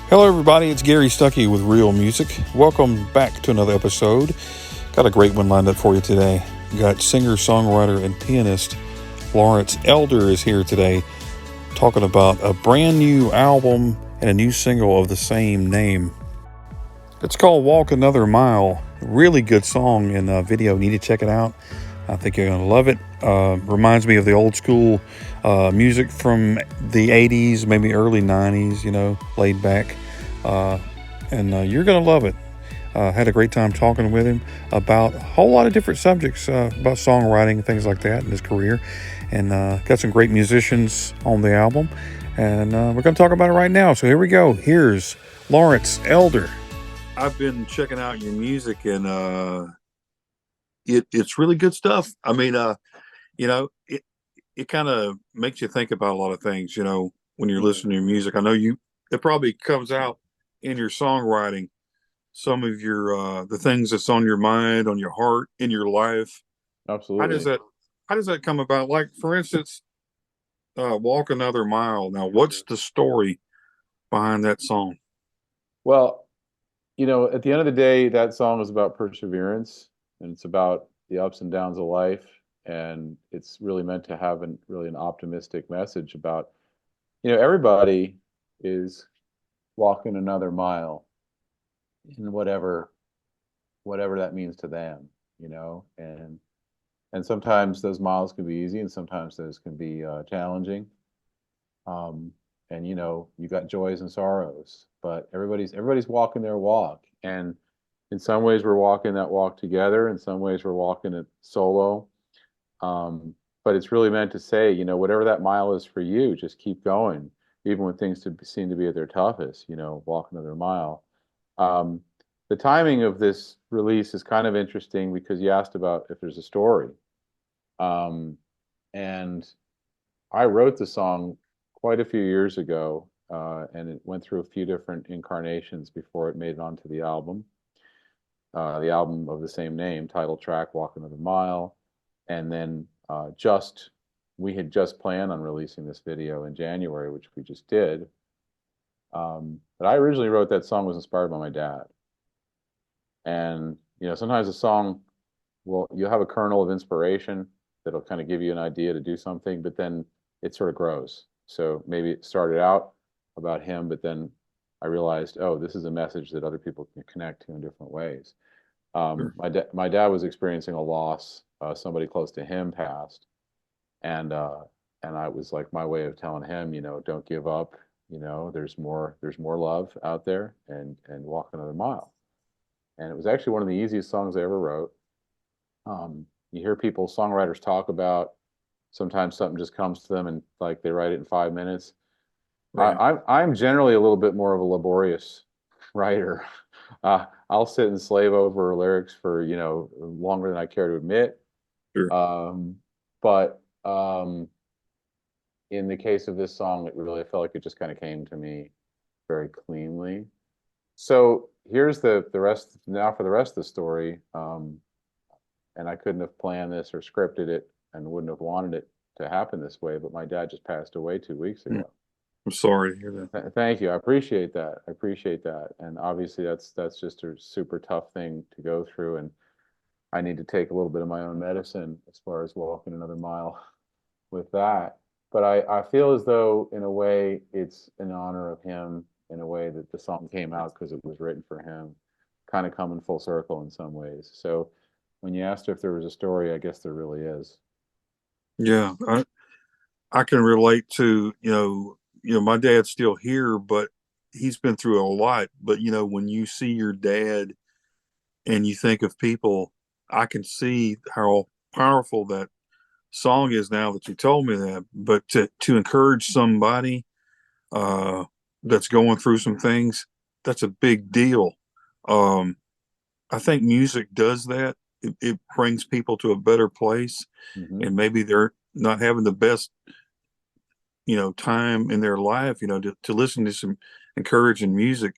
Hello, everybody. It's Gary Stuckey with Real Music. Welcome back to another episode. Got a great one lined up for you today. Got singer, songwriter, and pianist Laurence Elder is here today talking about a brand new album and a new single of the same name. It's called Walk Another Mile. Really good song and video. Need to check it out. I think you're going to love it. Reminds me of the old school music from the 80s, maybe early 90s, laid back. And you're going to love it. Had a great time talking with him about a whole lot of different subjects, about songwriting, things like that in his career. And got some great musicians on the album. And we're going to talk about it right now. So here we go. Here's Laurence Elder. I've been checking out your music, and it's really good stuff. I mean, it kind of makes you think about a lot of things, when you're listening to your music. I know it probably comes out in your songwriting, some of your the things that's on your mind, on your heart, in your life. Absolutely. How does that come about? Like, for instance, Walk Another Mile. Now, what's the story behind that song? Well, at the end of the day, that song is about perseverance and it's about the ups and downs of life. And it's really meant to have an optimistic message about, everybody is walking another mile in whatever that means to them, and sometimes those miles can be easy and sometimes those can be challenging. um, and you got joys and sorrows, but everybody's walking their walk, and in some ways we're walking that walk together, in some ways we're walking it solo. But it's really meant to say, whatever that mile is for you, just keep going, even when things seem to be at their toughest. Walk another mile. um, the timing of this release is kind of interesting because you asked about if there's a story. um, and I wrote the song quite a few years ago, and it went through a few different incarnations before it made it onto the album of the same name, title track, Walk Another Mile. And then we had just planned on releasing this video in January, which we just did. But I originally wrote that song was inspired by my dad. And, sometimes a song, well, you have a kernel of inspiration that'll kind of give you an idea to do something, but then it sort of grows. So maybe it started out about him, but then I realized, oh, this is a message that other people can connect to in different ways. Sure. My dad was experiencing a loss. Somebody close to him passed, and I was like, my way of telling him, don't give up. There's more love out there, and walk another mile. And it was actually one of the easiest songs I ever wrote. You hear people, songwriters, talk about sometimes something just comes to them and like they write it in 5 minutes. Right. I'm generally a little bit more of a laborious writer. I'll sit and slave over lyrics for longer than I care to admit. Sure. Um, but in the case of this song, it really felt like it just kind of came to me very cleanly. So here's the rest now for the rest of the story. And I couldn't have planned this or scripted it and wouldn't have wanted it to happen this way. But my dad just passed away 2 weeks Mm. ago. I'm sorry to hear that. Thank you. I appreciate that. I appreciate that. And obviously, that's just a super tough thing to go through. And I need to take a little bit of my own medicine as far as walking another mile with that. But I feel as though, in a way, it's in honor of him, in a way that the song came out because it was written for him, kind of coming full circle in some ways. So when you asked if there was a story, I guess there really is. Yeah, I can relate to, my dad's still here, but he's been through a lot. But, when you see your dad and you think of people, I can see how powerful that song is now that you told me that. But to encourage somebody uh, that's going through some things, that's a big deal. Um, I think music does that. It brings people to a better place, Hmm. and maybe they're not having the best time in their life, to listen to some encouraging music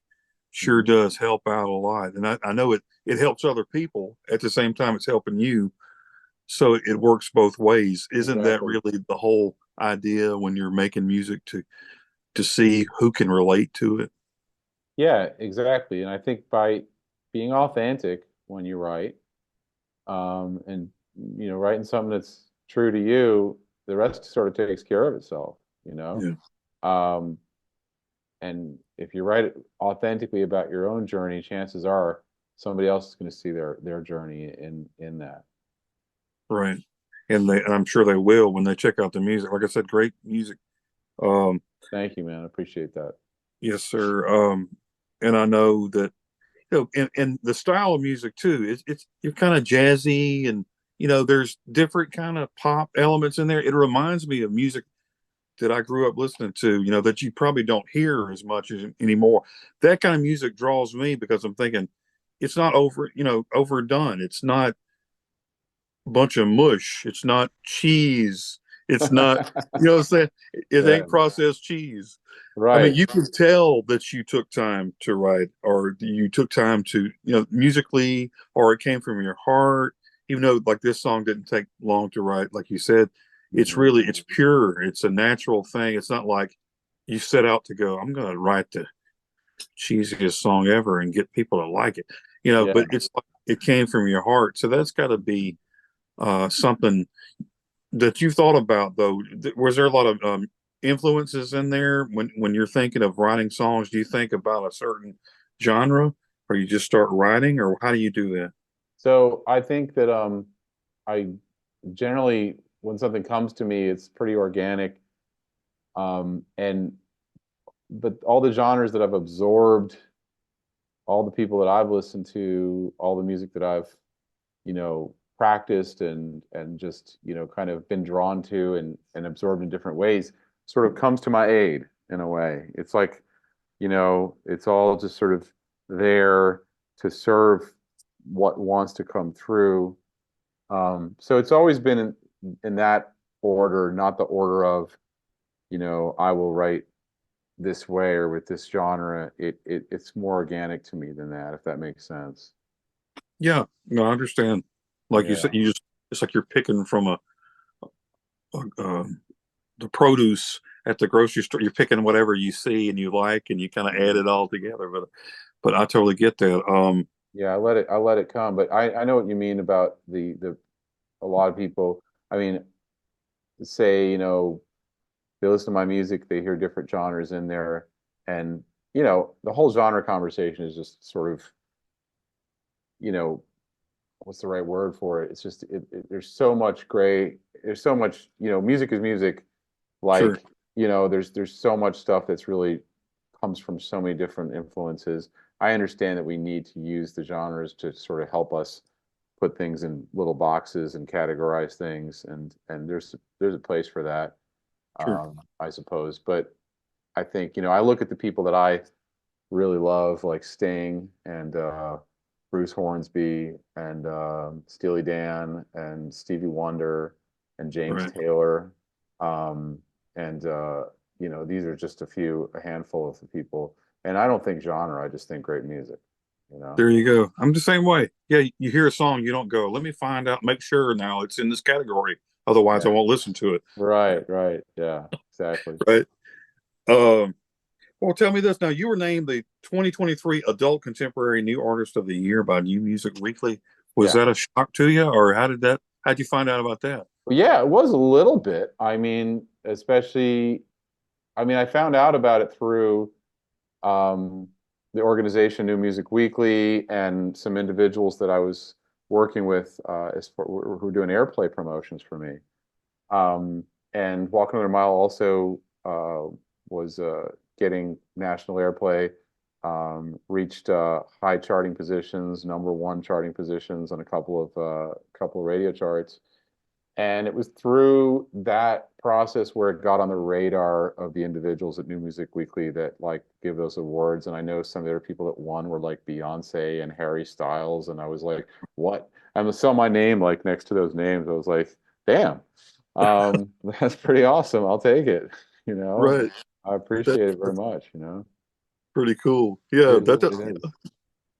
sure Hmm. does help out a lot. And I know it helps other people at the same time it's helping you. So it works both ways. Isn't that Exactly. really the whole idea when you're making music, to see who can relate to it? Yeah, exactly. And I think by being authentic when you write, and writing something that's true to you, the rest sort of takes care of itself, you know? Yeah. Um, and if you write authentically about your own journey, chances are somebody else is going to see their journey in that. Right. And I'm sure they will when they check out the music. Like I said, great music. Um, Thank you, man. I appreciate that. yes, sir. And I know that, and the style of music too, it's you're kind of jazzy, and there's different kind of pop elements in there. It reminds me of music that I grew up listening to, that you probably don't hear as much anymore. That kind of music draws me because I'm thinking it's not overdone. It's not bunch of mush. It's not cheese. It's not, what I'm saying? It Yeah, ain't processed cheese. I mean, right. you can tell that you took time to write, or you took time to, musically, or it came from your heart, even though like this song didn't take long to write, like you said. Mhm. It's pure. It's a natural thing. It's not like you set out to go, I'm going to write the cheesiest song ever and get people to like it, Yeah. but it's like it came from your heart. So that's got to be something that you thought about, though. Was there a lot of influences in there when you're thinking of writing songs? Do you think about a certain genre, or you just start writing, or how do you do that? So I think that I generally when something comes to me, it's pretty organic. And but all the genres that I've absorbed, all the people that I've listened to, all the music that I've, practiced and just, kind of been drawn to and absorbed in different ways, sort of comes to my aid in a way. It's like, it's all just sort of there to serve what wants to come through. So it's always been in that order, not the order of, I will write this way or with this genre. It's more organic to me than that, if that makes sense. Yeah, no, I understand. Like you Yeah. said, it's like you're picking from a the produce at the grocery store. You're picking whatever you see and you like, and you kind of add it all together. But I totally get that. Yeah, I let it come. But I know what you mean about the a lot of people. I mean, say, they listen to my music, they hear different genres in there, and the whole genre conversation is just sort of, you know, what's the right word for it? It's just there's so much gray. There's so much, music is music. Sure, Like, there's so much stuff that's really comes from so many different influences. I understand that we need to use the genres to sort of help us put things in little boxes and categorize things, and there's a place for that, sure, I suppose. But I think, I look at the people that I really love, like Sting and Bruce Hornsby and Steely Dan and Stevie Wonder and James right. Taylor. Um, and these are just a handful of the people. And I don't think genre, I just think great music, you know? There you go. I'm the same way. Yeah, you hear a song, you don't go, let me find out, make sure now it's in this category. Otherwise, I Yeah. won't listen to it. Right, right. Yeah, exactly. Right. Um, well, tell me this now. You were named the 2023 Adult Contemporary New Artist of the Year by New Music Weekly. Was Yeah. that a shock to you, or how'd you find out about that? Well, yeah, it was a little bit. I found out about it through um, the organization New Music Weekly and some individuals that I was working with who were doing airplay promotions for me. Um, and Walking Under a Mile also was getting national airplay, reached high charting positions, number one charting positions on a couple of radio charts. And it was through that process where it got on the radar of the individuals at New Music Weekly that like give those awards. And I know some of the other people that won were like Beyonce and Harry Styles. And I was like, what? I'm gonna sell my name like next to those names. I was like, damn, that's pretty awesome. I'll take it. You know, Right. I appreciate it very That's much. pretty cool. Yeah, It is.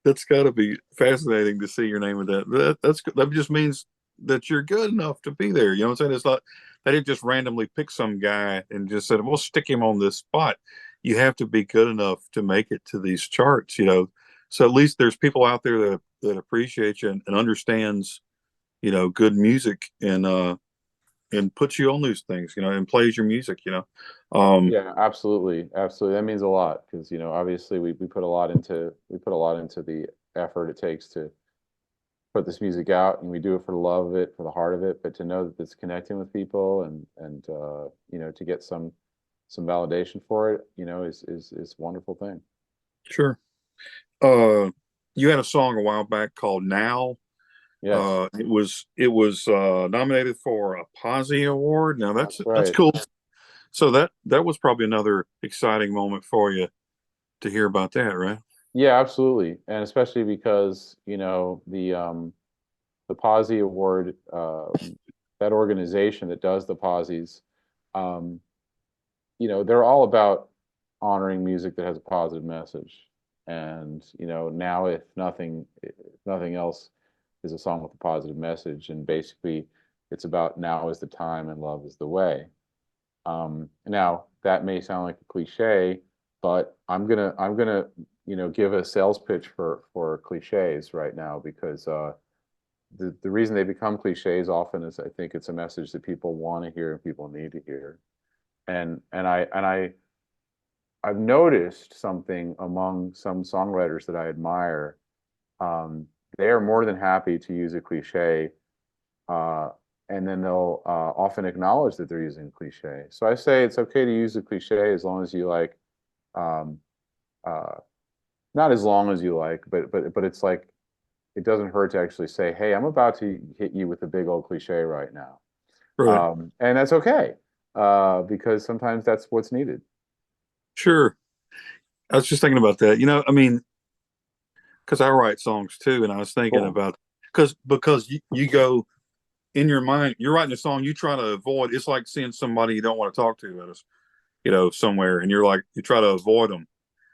that's got to be fascinating to see your name with that. That just means that you're good enough to be there. You know what I'm saying? It's not they didn't just randomly pick some guy and just said, "We'll stick him on this spot." you have to be good enough to make it to these charts, you know. So at least there's people out there that appreciate you and understands, you know, good music and puts you on these things, you know, and plays your music, you know. Yeah, absolutely. Absolutely. That means a lot because, obviously we put a lot into the effort it takes to put this music out, and we do it for the love of it, for the heart of it, but to know that it's connecting with people and to get some validation for it, is a wonderful thing. Sure. Uh, you had a song a while back called Now. Yes, It was nominated for a Posse Award. Now that's that's right. cool. So that was probably another exciting moment for you to hear about that, right? Yeah, absolutely. And especially because, the Posse Award, that organization that does the Posies, um, they're all about honoring music that has a positive message. And, now if nothing else is a song with a positive message. And basically it's about now is the time and love is the way. Now that may sound like a cliche, but I'm gonna give a sales pitch for cliches right now because the reason they become cliches often is I think it's a message that people want to hear and people need to hear. And I've noticed something among some songwriters that I admire. Um, they are more than happy to use a cliche, uh, and then they'll often acknowledge that they're using a cliche. So I say it's okay to use a cliche as long as you like, um, uh, not as long as you like, but it's like it doesn't hurt to actually say, "Hey, I'm about to hit you with a big old cliche right now," Right. and that's okay because sometimes that's what's needed. Sure. I was just thinking about that. You know, I mean, because I write songs too, and I was thinking Cool. about because you go in your mind, you're writing a song, you try to avoid. It's like seeing somebody you don't want to talk to at us, you know, somewhere, and you're like you try to avoid them.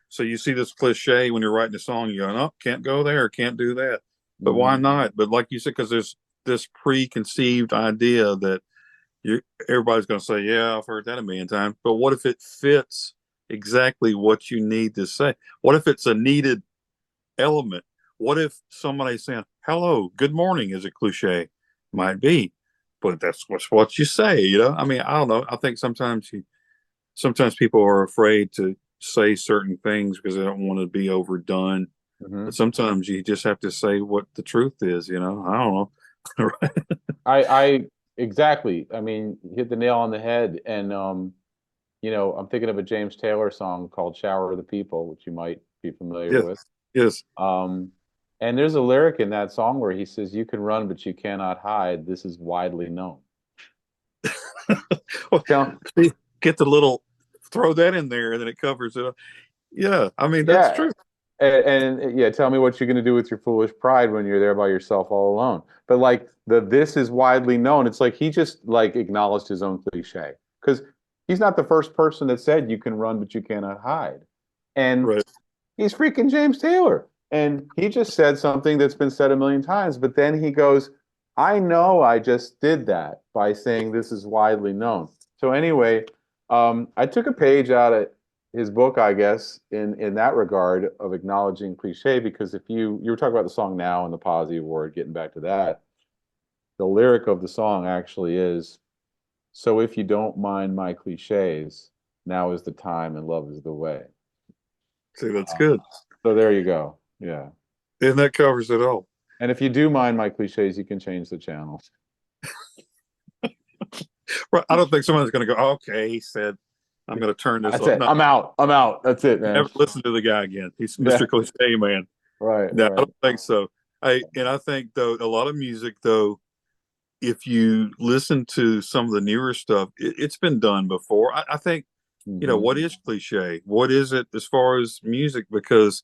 So you see this cliche when you're writing a song, you go, no, can't go there, can't do that. But why Hmm. not? But like you said, because there's this preconceived idea that you everybody's going to say, yeah, I've heard that a million times. But what if it fits exactly what you need to say? What if it's a needed element? What if somebody's saying, hello, good morning is a cliche? Might be, but that's what you say, you know? I mean, I don't know. I think sometimes people are afraid to say certain things because they don't want to be overdone. Hmm. But sometimes you just have to say what the truth is, you know? I don't know. Right? I exactly. I mean, you hit the nail on the head. And I'm thinking of a James Taylor song called "Shower of the People," which you might be familiar Yes. with. Yes. Um, and there's a lyric in that song where he says, "You can run, but you cannot hide. This is widely known." Well, Tell, get the little, throw that in there and then it covers it up. Yeah. I mean, that's yeah, true. and yeah, tell me what you're going to do with your foolish pride when you're there by yourself all alone. But like this is widely known. It's like he just like acknowledged his own cliche because he's not the first person that said you can run but you cannot hide, and Right. he's freaking James Taylor, and he just said something that's been said a million times. But then he goes, "I know I just did that by saying this is widely known." So anyway, I took a page out of his book, I guess, in that regard of acknowledging cliche, because if you were talking about the song Now and the Posy Award, getting back to that, the lyric of the song actually is, "So if you don't mind my cliches, now is the time and love is the way." See, that's Um, good. so there you go. Yeah. And that covers it all. And if you do mind my cliches, you can change the channel. Right. I don't think someone's going to go, okay, he said, I'm going to turn this That's off. it. No, I'm out. I'm out. That's it, man. never listen to the guy again. He's Yeah. Mr. Cliche Man. Right. No, I Right. don't think so. I think though a lot of music though, if you listen to some of the newer stuff, it's been done before. I think, you know, Hmm. what is cliche? What is it as far as music? Because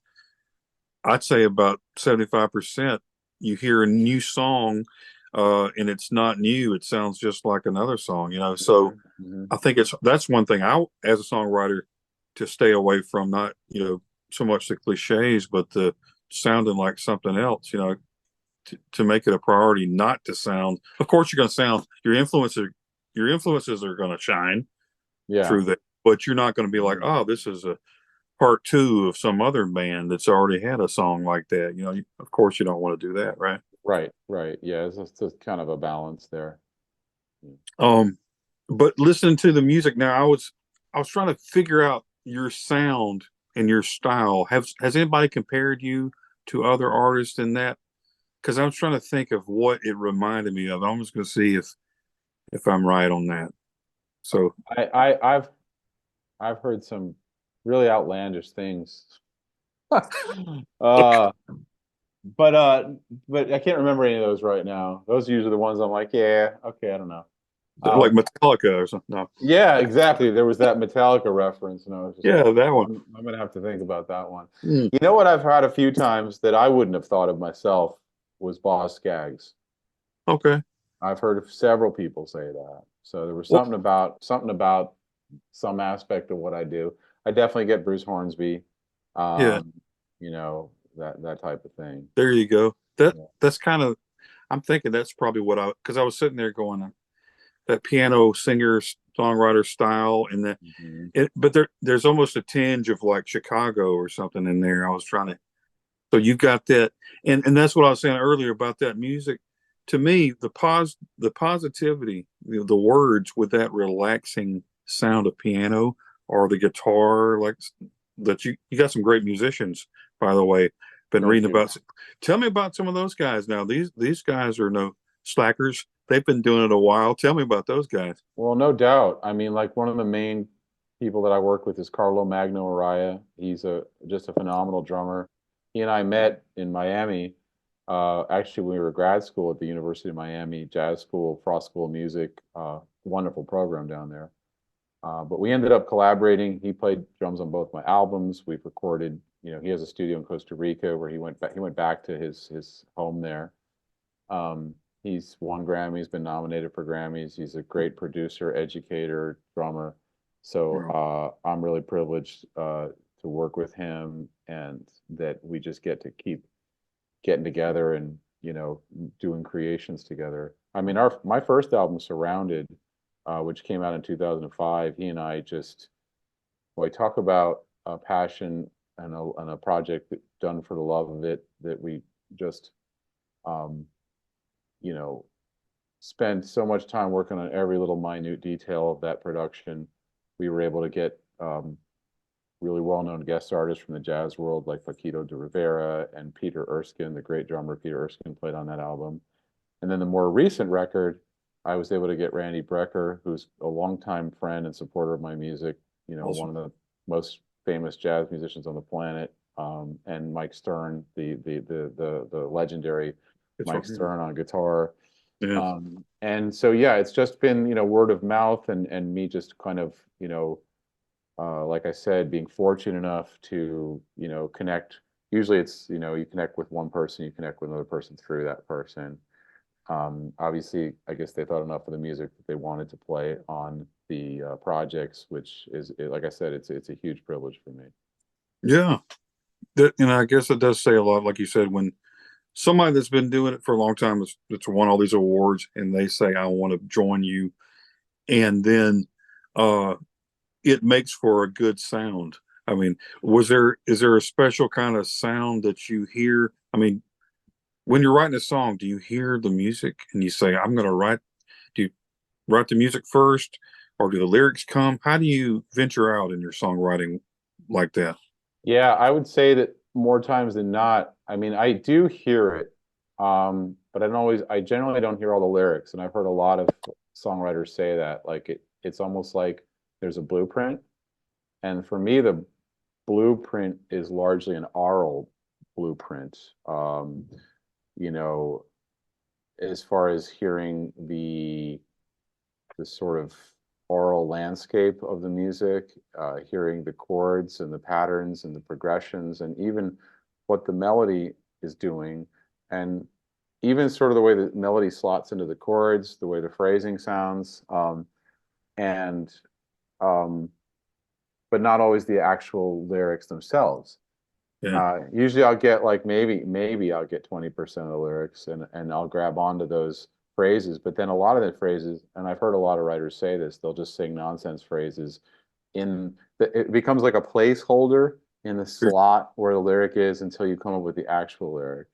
I'd say about 75% you hear a new song, and it's not new. It sounds just like another song, you know. So Hmm. Hmm. I think that's one thing I, as a songwriter, to stay away from, not, you know, so much the cliches, but the sounding like something else, you know, to make it a priority not to sound. Of course, you're going to sound your influences are going to shine Yeah. through that. but you're not going to be like, oh, this is a part two of some other band that's already had a song like that. Of course, you don't want to do that, right? Right, right. Yeah, it's just kind of a balance there. Yeah. Um, but listening to the music now, I was trying to figure out your sound and your style. Has anybody compared you to other artists in that? Because I was trying to think of what it reminded me of. I'm just going to see if I'm right on that. So, I've heard some really outlandish things. Uh, but but I can't remember any of those right now. Those are usually the ones I'm like, yeah, okay, I don't know. like Um, Metallica or something. No. yeah, exactly. There was that Metallica reference, and I was just Yeah, like, that one. I'm gonna have to think about that one. Mm, You know what I've had a few times that I wouldn't have thought of myself was Boss Skaggs. okay. I've heard of several people say that. So there was Well, something about some aspect of what I do. I definitely get Bruce Hornsby, yeah, um, that type of thing. there you go. That Yeah. that's kind of. I'm thinking that's probably what because I was sitting there going that piano singer songwriter style and Mhm. but there's almost a tinge of like Chicago or something in there. I was trying to. So you got that, and that's what I was saying earlier about that music. To me, the positivity, the words with that relaxing sound of piano or the guitar, like that. You got some great musicians, by the way. Been Thank reading you. about. Tell me about some of those guys now. These guys are no slackers. They've been doing it a while. Tell me about those guys. Well, no doubt. I mean, like one of the main people that I work with is Carlo Magno Araya. He's a just a phenomenal drummer. He and I met in Miami. Actually, when we were at grad school at the University of Miami, jazz school, Frost School of Music, wonderful program down there. But we ended up collaborating. He played drums on both my albums. We've recorded. He has a studio in Costa Rica where he went back to his home there. Um, he's won Grammys, been nominated for Grammys. He's a great producer, educator, drummer. So Well, I'm really privileged to work with him, and that we just get to keep getting together and doing creations together. I mean, our my first album, Surrounded, which came out in 2005. He and I just well, we talk about a passion and a project done for the love of it that we just um, you know spent so much time working on every little minute detail of that production. We were able to get really well-known guest artists from the jazz world like Paquito de Rivera and Peter Erskine, the great drummer Peter Erskine played on that album. And then the more recent record, I was able to get Randy Brecker, who's a longtime friend and supporter of my music, one awesome. of the most famous jazz musicians on the planet, and Mike Stern, the legendary It's Mike right here. Stern on guitar. Yeah. And so yeah, it's just been word of mouth and me just kind of like I said, being fortunate enough to connect. Usually it's you connect with one person, you connect with another person through that person. Obviously, I guess they thought enough of the music that they wanted to play on the projects, which is like I said, it's a huge privilege for me. Yeah. I guess it does say a lot, like you said, when somebody that's been doing it for a long time that's won all these awards and they say, I want to join you. And then uh, it makes for a good sound. I mean, is there a special kind of sound that you hear? I mean, when you're writing a song, do you hear the music and you say, I'm going to do you write the music first or do the lyrics come? How do you venture out in your songwriting like that? Yeah, I would say that more times than not. I mean, I do hear it, but I generally don't hear all the lyrics, and I've heard a lot of songwriters say that. Like it's almost like there's a blueprint, and for me, the blueprint is largely an aural blueprint. You know, as far as hearing the sort of aural landscape of the music, hearing the chords and the patterns and the progressions, and even what the melody is doing, and even sort of the way the melody slots into the chords, the way the phrasing sounds, and um, but not always the actual lyrics themselves. Yeah. Usually I'll get like maybe I'll get 20% of the lyrics and I'll grab onto those phrases, but then a lot of the phrases, and I've heard a lot of writers say this, they'll just sing nonsense phrases it becomes like a placeholder in the Sure. slot where the lyric is until you come up with the actual lyric.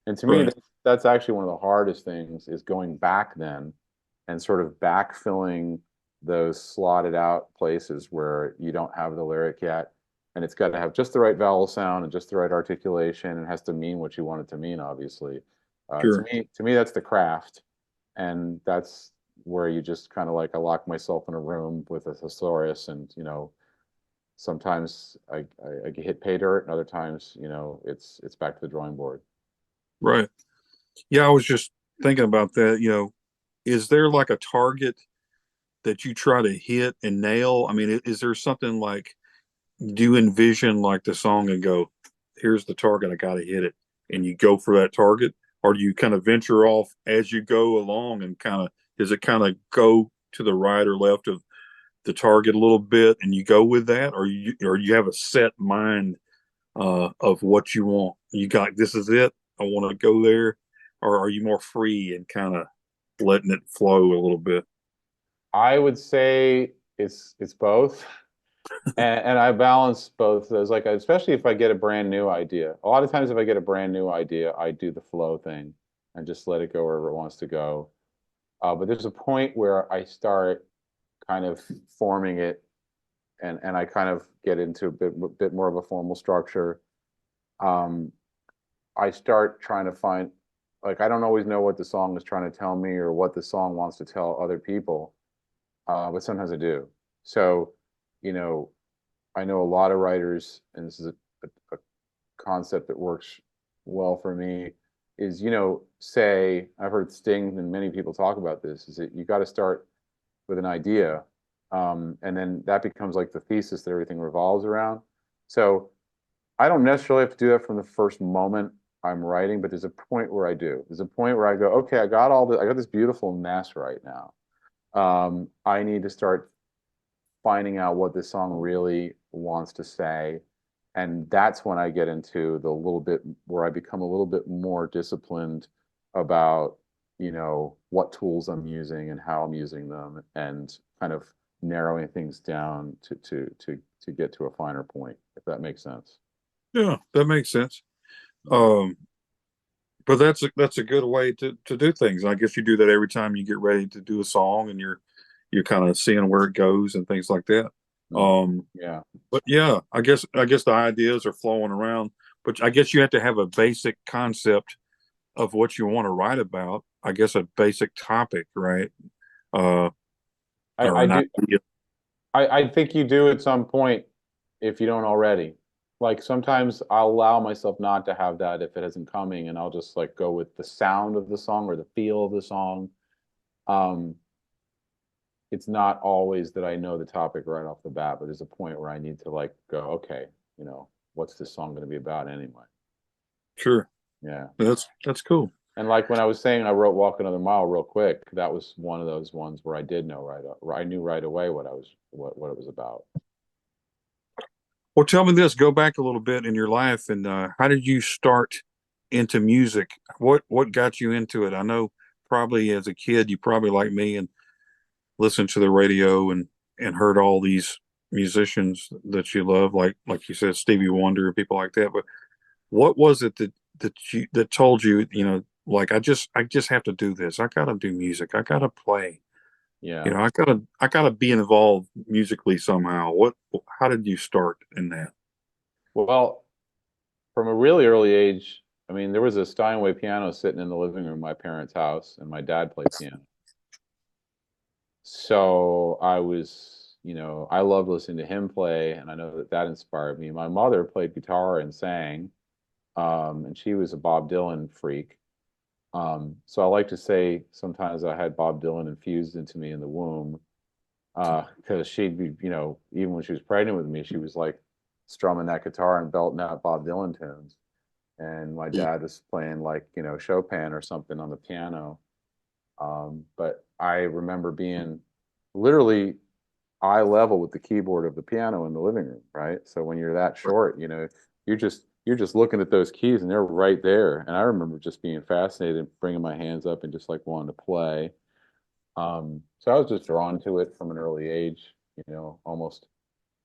And to me, Right. that's actually one of the hardest things is going back then and sort of backfilling those slotted out places where you don't have the lyric yet. And it's got to have just the right vowel sound and just the right articulation and has to mean what you want it to mean, obviously. Sure. To me, that's the craft. And that's where you just kind of like, I lock myself in a room with a thesaurus and, sometimes I get hit pay dirt and other times, it's back to the drawing board. Right. Yeah, I was just thinking about that. Is there like a target that you try to hit and nail? I mean, is there something like, do you envision like the song and go, here's the target, I got to hit it, and you go for that target? Or do you kind of venture off as you go along and does it kind of go to the right or left of the target a little bit and you go with that? Or you have a set mind of what you want? You got, this is it, I want to go there. Or are you more free and kind of letting it flow a little bit? I would say it's both. And I balance both those, like especially if I get a brand new idea. A lot of times if I get a brand new idea, I do the flow thing and just let it go wherever it wants to go. But there's a point where I start kind of forming it and I kind of get into a bit more of a formal structure. Um, I start trying to find, like, I don't always know what the song is trying to tell me or what the song wants to tell other people, but sometimes I do. So, you know, I know a lot of writers, and this is a concept that works well for me, is, say, I've heard Sting and many people talk about this, is that you got to start with an idea. And then that becomes like the thesis that everything revolves around. So I don't necessarily have to do that from the first moment I'm writing, but there's a point where I do. There's a point where I go, okay, I got this beautiful mess right now. I need to start finding out what this song really wants to say. And that's when I get into the little bit where I become a little bit more disciplined about, what tools I'm using and how I'm using them and kind of narrowing things down to get to a finer point, if that makes sense. Yeah, that makes sense. Um, but that's a good way to do things. I guess you do that every time you get ready to do a song, and you're kind of seeing where it goes and things like that. Mm. Um, Yeah. but yeah, I guess the ideas are flowing around. But I guess you have to have a basic concept of what you want to write about. I guess a basic topic, right? Uh, or I an do. idea. I think you do at some point if you don't already. Like sometimes I'll allow myself not to have that if it isn't coming, and I'll just like go with the sound of the song or the feel of the song. Um, it's not always that I know the topic right off the bat, but there's a point where I need to like go, okay, what's this song going to be about anyway? Sure, Yeah. that's cool. And like when I was saying I wrote Walk Another Mile real quick, that was one of those ones where I did know I knew right away what it was about. Well, tell me this. Go back a little bit in your life, and how did you start into music? What got you into it? I know probably as a kid, you probably like me and listened to the radio and heard all these musicians that you love, like you said, Stevie Wonder and people like that. But what was it that told you, like I just have to do this. I gotta do music. I gotta play. Yeah. I gotta be involved musically somehow. How did you start in that? Well, from a really early age, I mean, there was a Steinway piano sitting in the living room of my parents' house, and my dad played piano. So I loved listening to him play, and I know that that inspired me. My mother played guitar and sang, and she was a Bob Dylan freak. So I like to say sometimes I had Bob Dylan infused into me in the womb, because she'd be, even when she was pregnant with me, she was like strumming that guitar and belting out Bob Dylan tunes. And my dad was playing like, Chopin or something on the piano. But I remember being literally eye level with the keyboard of the piano in the living room, right? So when you're that short, you're just looking at those keys and they're right there. And I remember just being fascinated, bringing my hands up and just like wanting to play. So I was just drawn to it from an early age, almost.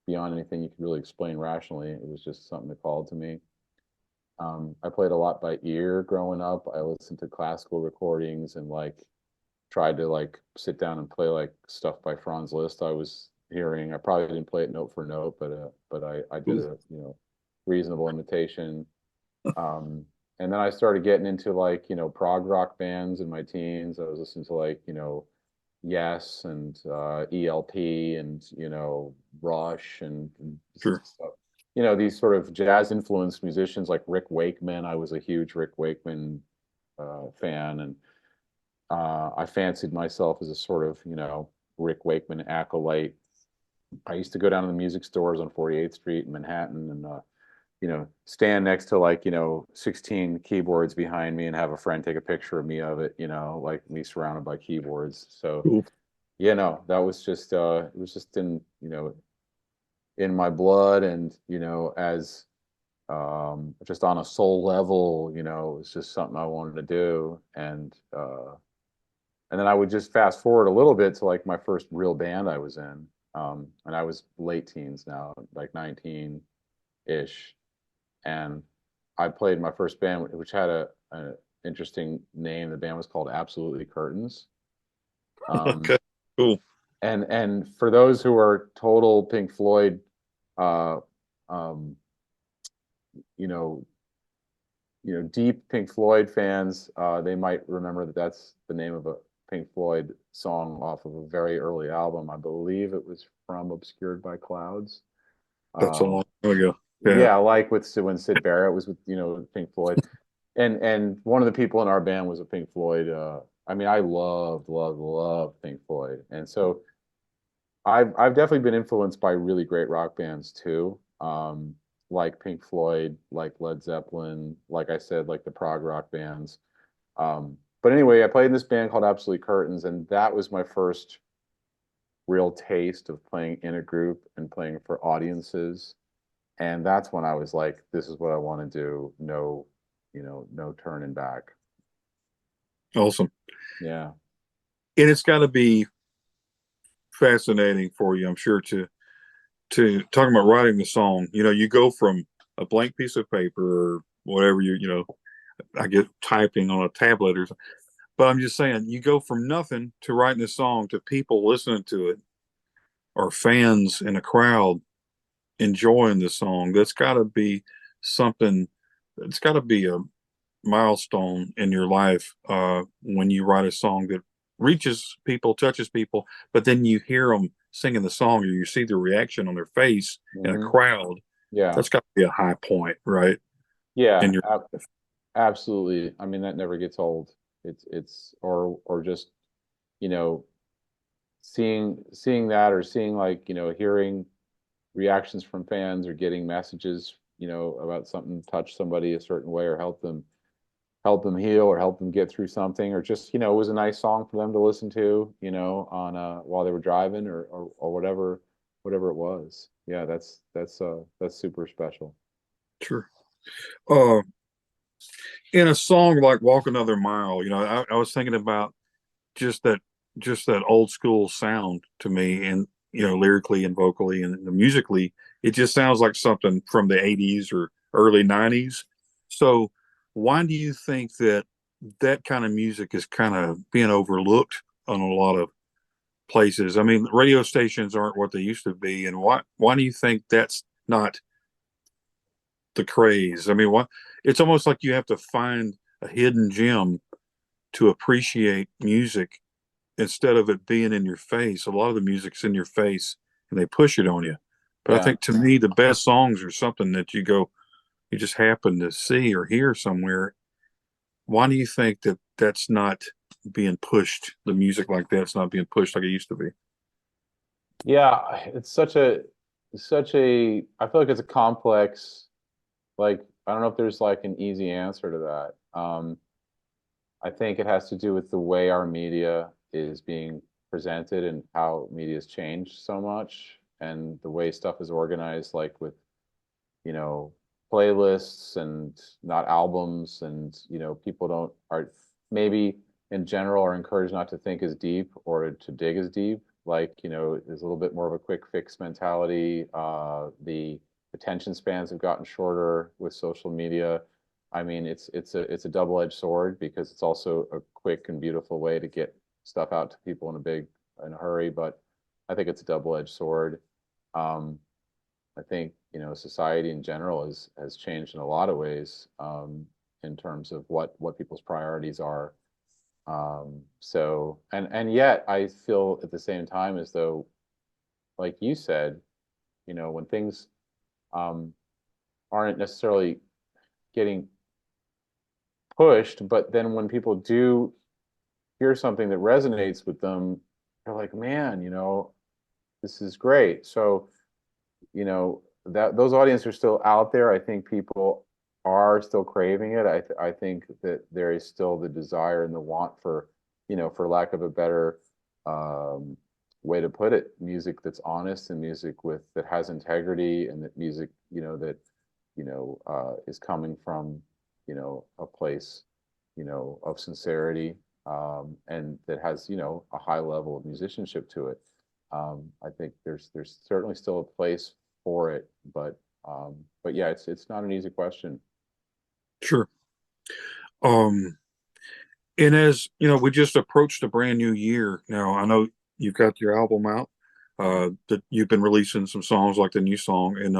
beyond anything you could really explain rationally. It was just something that called to me. I played a lot by ear growing up. I listened to classical recordings and like tried to like sit down and play like stuff by Franz Liszt I was hearing. I probably didn't play it note for note, but I did Cool. a reasonable imitation. Um, and then I started getting into like prog rock bands in my teens. I was listening to like Yes and ELP and Rush and Sure. stuff. These sort of jazz influenced musicians like Rick Wakeman. I was a huge Rick Wakeman fan, and I fancied myself as a sort of Rick Wakeman acolyte. I used to go down to the music stores on 48th Street in Manhattan and stand next to like 16 keyboards behind me and have a friend take a picture of me of it, like me surrounded by keyboards. So Cool. that was just it was just in my blood, and as just on a soul level, it was just something I wanted to do. And then I would just fast forward a little bit to like my first real band I was in. And I was late teens now, like 19-ish. And I played my first band, which had a interesting name. The band was called Absolutely Curtains. Um, Okay. Cool. and for those who are total Pink Floyd, uh, um, you know, deep Pink Floyd fans, they might remember that that's the name of a Pink Floyd song off of a very early album. I believe it was from Obscured by Clouds. That's a long Um, time ago. Yeah. yeah, like when Sid Barrett was with Pink Floyd, and one of the people in our band was a Pink Floyd. I mean, I loved Pink Floyd, and so I've definitely been influenced by really great rock bands too, like Pink Floyd, like Led Zeppelin, like I said, like the prog rock bands. But anyway, I played in this band called Absolute Curtains, and that was my first real taste of playing in a group and playing for audiences. And that's when I was like, this is what I want to do. No, no turning back. Awesome. Yeah. And it's got to be fascinating for you, I'm sure, to talking about writing the song. You go from a blank piece of paper or whatever I get typing on a tablet or something. But I'm just saying, you go from nothing to writing a song to people listening to it or fans in a crowd enjoying the song. That's got to be something. It's got to be a milestone in your life when you write a song that reaches people, touches people, but then you hear them singing the song or you see the reaction on their face in a Hmm. crowd. Yeah. That's got to be a high point, right? In Yeah. your Absolutely. I mean, that never gets old. It's or just, you know, seeing that, or seeing like, hearing reactions from fans, or getting messages, about something touch somebody a certain way, or help them heal, or help them get through something, or just, it was a nice song for them to listen to, on while they were driving, or whatever it was. Yeah, that's super special. sure. Uh, in a song like "Walk Another Mile," I was thinking about just that just that old school sound to me, and lyrically and vocally and musically, it just sounds like something from the '80s or early '90s. So, why do you think that kind of music is kind of being overlooked on a lot of places? I mean, radio stations aren't what they used to be, and why do you think that's not the craze? I mean, what it's almost like you have to find a hidden gem to appreciate music instead of it being in your face. A lot of the music's in your face and they push it on you. But I Yeah. think to me, the best songs are something that you just happen to see or hear somewhere. Why do you think that that's not being pushed? The music like that's not being pushed like it used to be. Yeah, it's such a I feel like it's a complex, like, I don't know if there's like an easy answer to that. I think it has to do with the way our media is being presented, and how media has changed so much, and the way stuff is organized, like with, you know, playlists and not albums, and people don't are maybe in general are encouraged not to think as deep, or to dig as deep. like, there's a little bit more of a quick fix mentality. The attention spans have gotten shorter with social media. I mean, it's a double-edged sword because it's also a quick and beautiful way to get stuff out to people in a hurry, but I think it's a double-edged sword. Um, I think, society in general has changed in a lot of ways, in terms of what people's priorities are. And yet I feel at the same time as though, like you said, when things um, aren't necessarily getting pushed, but then when people do hear something that resonates with them, they're like, man, this is great. So, that those audiences are still out there. I think people are still craving it. I think that there is still the desire and the want for, for lack of a better um, way to put it, music that's honest and music that has integrity, and that music, that is coming from, a place, of sincerity, and that has, a high level of musicianship to it. I think there's certainly still a place for it, but yeah, it's not an easy question. Sure. Um, and as you know, we just approached a brand new year. Now, I know you've got your album out, Mhm. that you've been releasing some songs like the new song. And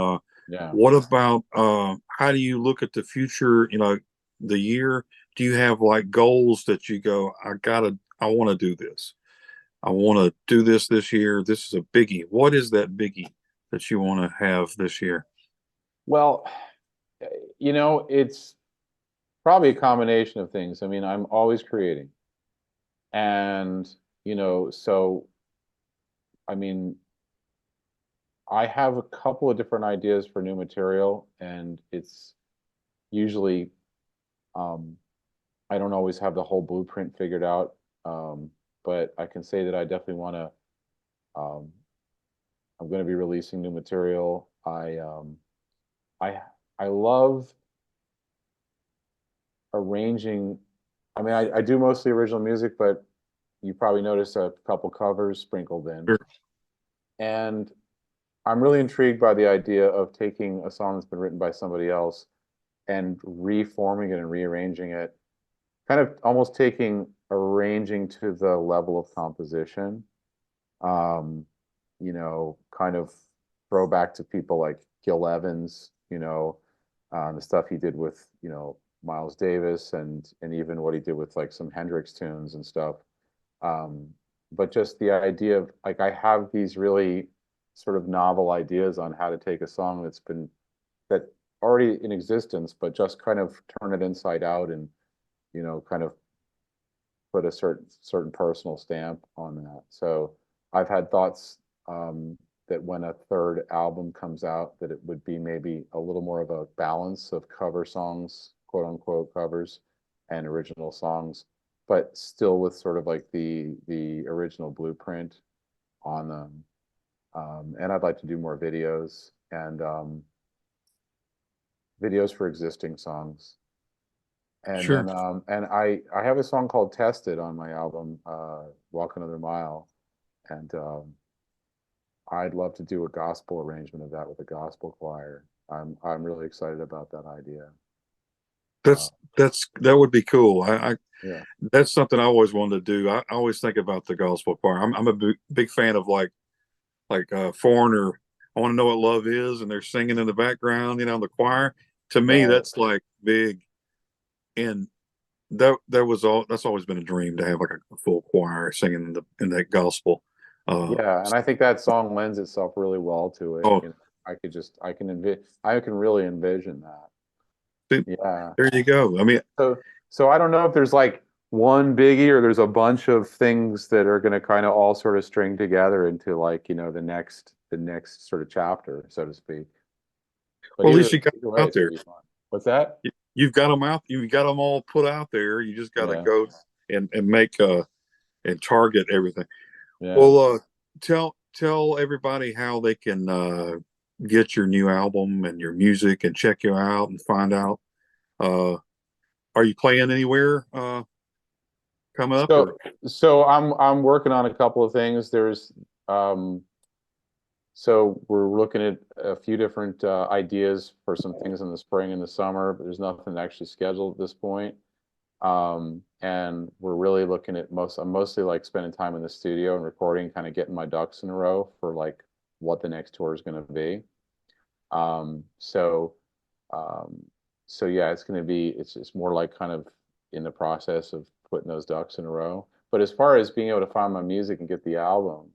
Yeah. what about how do you look at the future, the year? Do you have like goals that you go, I want to do this. I want to do this year. This is a biggie. What is that biggie that you want to have this year? Well, it's probably a combination of things. I mean, I'm always creating, and so I mean, I have a couple of different ideas for new material, and it's usually um, I don't always have the whole blueprint figured out, but I can say that I definitely want to. Um, I'm going to be releasing new material. I I love arranging. I mean, I do mostly original music, but you probably noticed a couple covers sprinkled in. Sure. And I'm really intrigued by the idea of taking a song that's been written by somebody else and reforming it and rearranging it, kind of almost taking arranging to the level of composition. Um, kind of throwback to people like Gil Evans, the stuff he did with, Miles Davis, and even what he did with like some Hendrix tunes and stuff. Um, but just the idea of like I have these really sort of novel ideas on how to take a song that already in existence, but just kind of turn it inside out and, kind of put a certain personal stamp on that. So I've had thoughts, that when a third album comes out, that it would be maybe a little more of a balance of cover songs, quote unquote covers, and original songs, but still with sort of like the original blueprint on them. And I'd like to do more videos and videos for existing songs. And Sure. then and I have a song called Tested on my album, Walk Another Mile, and I'd love to do a gospel arrangement of that with a gospel choir. I'm really excited about that idea. Uh, That would be cool. yeah. That's something I always wanted to do. I always think about the gospel choir. I'm a big fan of Foreigner. I want to know what love is, and they're singing in the background, the choir. To me, Right. that's like big, and that was all. That's always been a dream to have like a full choir singing in that gospel. Uh, Yeah, and I think that song lends itself really well to it. oh, I can really envision that. see, Yeah. there you go. I mean, So I don't know if there's like one biggie or there's a bunch of things that are going to kind of all sort of string together into like, the next sort of chapter, so to speak. But well, at least either you got either them way, out it's going there. to be fun. What's that? You've got them out. You've got them all put out there. You just got to Yeah. go and make and target everything. Yeah. Well, tell everybody how they can get your new album and your music and check you out and find out. Uh, are you playing anywhere come up or? So I'm working on a couple of things. Um, so we're looking at a few different ideas for some things in the spring and the summer, but there's nothing actually scheduled at this point. And we're really looking at I'm mostly like spending time in the studio and recording, kind of getting my ducks in a row for like what the next tour is going to be. Um, so, um, so yeah, it's more like kind of in the process of putting those ducks in a row. But as far as being able to find my music and get the album,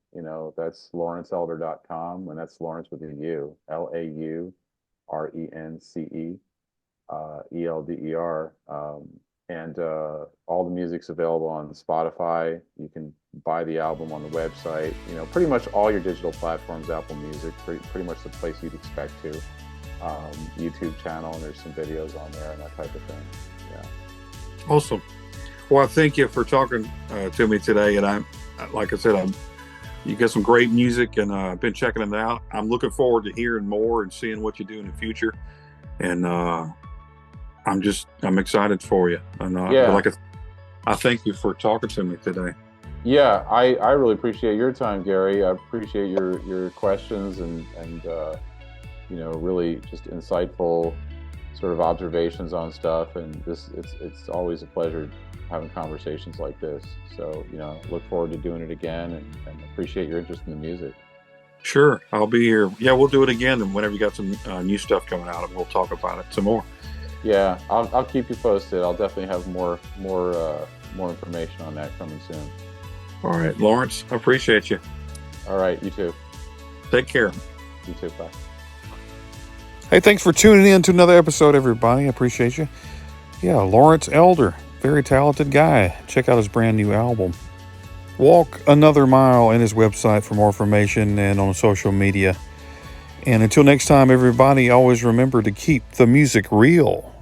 that's lawrenceelder.com, and that's Laurence with a U, Laurence, and all the music's available on Spotify. You can buy the album on the website. Pretty much all your digital platforms, Apple Music, pretty much the place you'd expect to. YouTube channel, and there's some videos on there and that type of thing. Yeah. Awesome. Well, I thank you for talking to me today. And like I said, you got some great music, and I've been checking it out. I'm looking forward to hearing more and seeing what you do in the future. And I'm excited for you. And I thank you for talking to me today. Yeah, I really appreciate your time, Gary. I appreciate your questions and really just insightful sort of observations on stuff. And it's always a pleasure having conversations like this. So, look forward to doing it again, and appreciate your interest in the music. Sure, I'll be here. Yeah, we'll do it again, and whenever you got some new stuff coming out, and we'll talk about it some more. Yeah, I'll keep you posted. I'll definitely have more information on that coming soon. All right, Laurence, I appreciate you. All right, you too. Take care. You too. Bye. Hey, thanks for tuning in to another episode, everybody. I appreciate you. Yeah, Laurence Elder, very talented guy. Check out his brand new album. Walk another mile in his website for more information and on social media. And until next time, everybody, always remember to keep the music real.